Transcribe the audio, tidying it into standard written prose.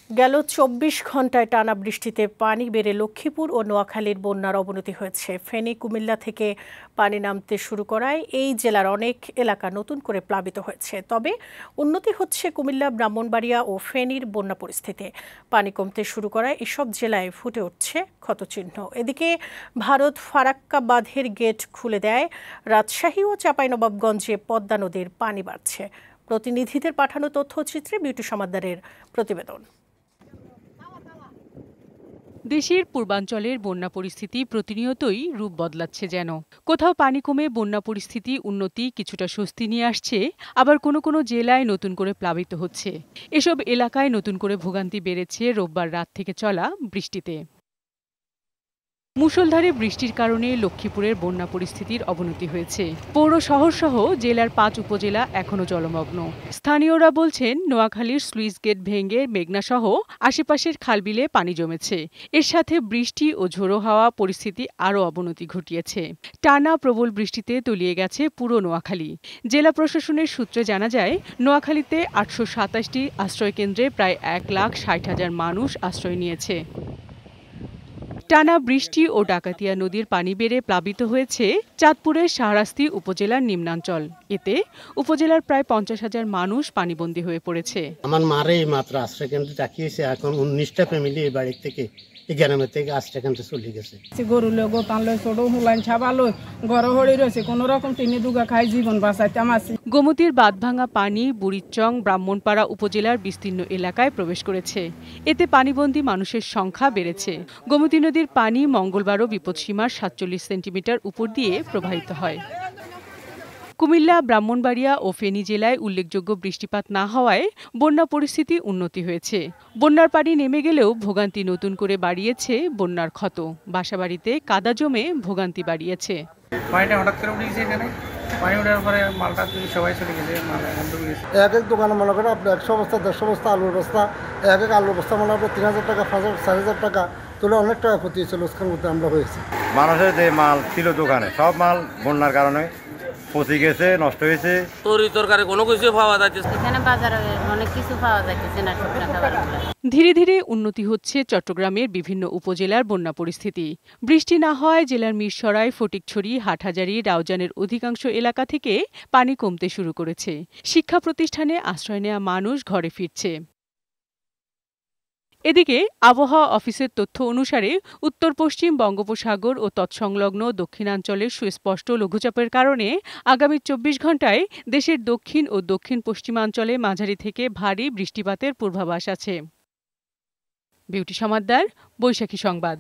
গেল ২৪ ঘন্টায় টানা বৃষ্টিতে পানি বেড়ে লক্ষ্মীপুর ও নোয়াখালীর বন্যার অবনতি হয়েছে। ফেনী, কুমিল্লা থেকে পানি নামতে শুরু করায় এই জেলার অনেক এলাকা নতুন করে প্লাবিত হয়েছে। তবে উন্নতি হচ্ছে কুমিল্লা, ব্রাহ্মণবাড়িয়া ও ফেনীর বন্যা পরিস্থিতি। পানি কমতে শুরু করায় এসব জেলায় ফুটে উঠছে ক্ষতচিহ্ন। এদিকে ভারত ফারাক্কা বাঁধের গেট খুলে দেয়। রাজশাহী ও চাঁপাইনবাবগঞ্জে পদ্মা নদীর পানি বাড়ছে। প্রতিনিধিদের পাঠানো তথ্যচিত্রে বিউটি সমাদ্দারের প্রতিবেদন। দেশের পূর্বাঞ্চলের বন্যা পরিস্থিতি প্রতিনিয়তই রূপ বদলাচ্ছে যেন। কোথাও পানি কমে বন্যা পরিস্থিতি উন্নতি কিছুটা স্বস্তি নিয়ে আসছে, আবার কোনো কোনো জেলায় নতুন করে প্লাবিত হচ্ছে। এসব এলাকায় নতুন করে ভোগান্তি বেড়েছে রোববার রাত থেকে চলা বৃষ্টিতে। মুষলধারে বৃষ্টির কারণে লক্ষ্মীপুরের বন্যা পরিস্থিতির অবনতি হয়েছে। পৌর শহরসহ জেলার ৫ উপজেলা এখনও জলমগ্ন। স্থানীয়রা বলছেন, নোয়াখালীর স্লুইস গেট ভেঙে মেঘনাসহ আশেপাশের খালবিলে পানি জমেছে। এর সাথে বৃষ্টি ও ঝোড়ো হাওয়া পরিস্থিতি আরও অবনতি ঘটিয়েছে। টানা প্রবল বৃষ্টিতে তলিয়ে গেছে পুরো নোয়াখালী। জেলা প্রশাসনের সূত্রে জানা যায়, নোয়াখালীতে ৮২৭টি আশ্রয়কেন্দ্রে প্রায় ১,৬০,০০০ মানুষ আশ্রয় নিয়েছে। টানা বৃষ্টি ও ডাকাতিয়া নদীর পানি বেড়ে প্লাবিত হয়েছে চাঁদপুরের শাহরাস্তি উপজেলার নিম্নাঞ্চল। এতে উপজেলার প্রায় ৫০,০০০ মানুষ পানিবন্দী হয়ে পড়েছে। আমার মারে মাত্র আশ্রয় কেন্দ্রে রাখিয়েছে, এখন ১৯টা ফ্যামিলি এই বাড়ি থেকে গ্রামের থেকে আশ্রয় কেন্দ্রে চলে গেছে। গরু লো গোতান লো ছোট হুলাইন ছাবালো গড় হড়ি রয়েছে, কোন রকম তিনি দুগা খাই জীবন বাঁচাইতাম আছি। গোমতীর বাঁধভাঙা পানি বুড়িচং, ব্রাহ্মণপাড়া উপজেলার বিস্তীর্ণ এলাকায় প্রবেশ করেছে। এতে পানিবন্দী মানুষের সংখ্যা বেড়েছে। গোমতী নদীর পানি মঙ্গলবারও বিপদসীমার ৪৭ সেন্টিমিটার উপর দিয়ে প্রবাহিত হয়। কুমিল্লা, ব্রাহ্মণবাড়িয়া ও ফেনী জেলায় উল্লেখযোগ্য বৃষ্টিপাত না হওয়ায় বন্যা পরিস্থিতি উন্নতি হয়েছে। বন্যার পানি নেমে গেলেও ভোগান্তি নতুন করে বাড়িয়েছে বন্যার ক্ষত। বাসাবাড়িতে কাদা জমে ভোগান্তি বাড়িয়েছে। পানিটা হঠাৎ করে উঠে গেছে, এখানে পানি ওঠার পরে মালটা সবাই চলে গেছে। এক এক দোকানে মনে করেন আপনি ১০০ বস্তা ১৫০ বস্তা আলুর বস্তা, এক এক আলুর বস্তা মনে হবে ৩,০০০ টাকা ৪,০০০ টাকা তুলে অনেক টাকা ক্ষতি হয়েছে, লোকসান করতে আমরা হয়েছে। মানুষের যে মাল ছিল দোকানে সব মাল বন্যার কারণে পচে গেছে, নষ্ট হয়েছে। তরকারি কোনো কিছু পাওয়া যাচ্ছে, এখানে বাজারে অনেক কিছু পাওয়া যাচ্ছে না। ধীরে ধীরে উন্নতি হচ্ছে চট্টগ্রামের বিভিন্ন উপজেলার বন্যা পরিস্থিতি। বৃষ্টি না হওয়ায় জেলার মিরসরাই, ফটিকছড়ি, হাটহাজারী, রাউজানের অধিকাংশ এলাকা থেকে পানি কমতে শুরু করেছে। শিক্ষা প্রতিষ্ঠানে আশ্রয় নেওয়া মানুষ ঘরে ফিরছে। এদিকে আবহাওয়া অফিসের তথ্য অনুসারে উত্তর পশ্চিম বঙ্গোপসাগর ও তৎসংলগ্ন দক্ষিণাঞ্চলের সুস্পষ্ট লঘুচাপের কারণে আগামী ২৪ ঘণ্টায় দেশের দক্ষিণ ও দক্ষিণ পশ্চিমাঞ্চলে মাঝারি থেকে ভারী বৃষ্টিপাতের পূর্বাভাস আছে। বিউটি সমাদ্দার, বৈশাখী সংবাদ।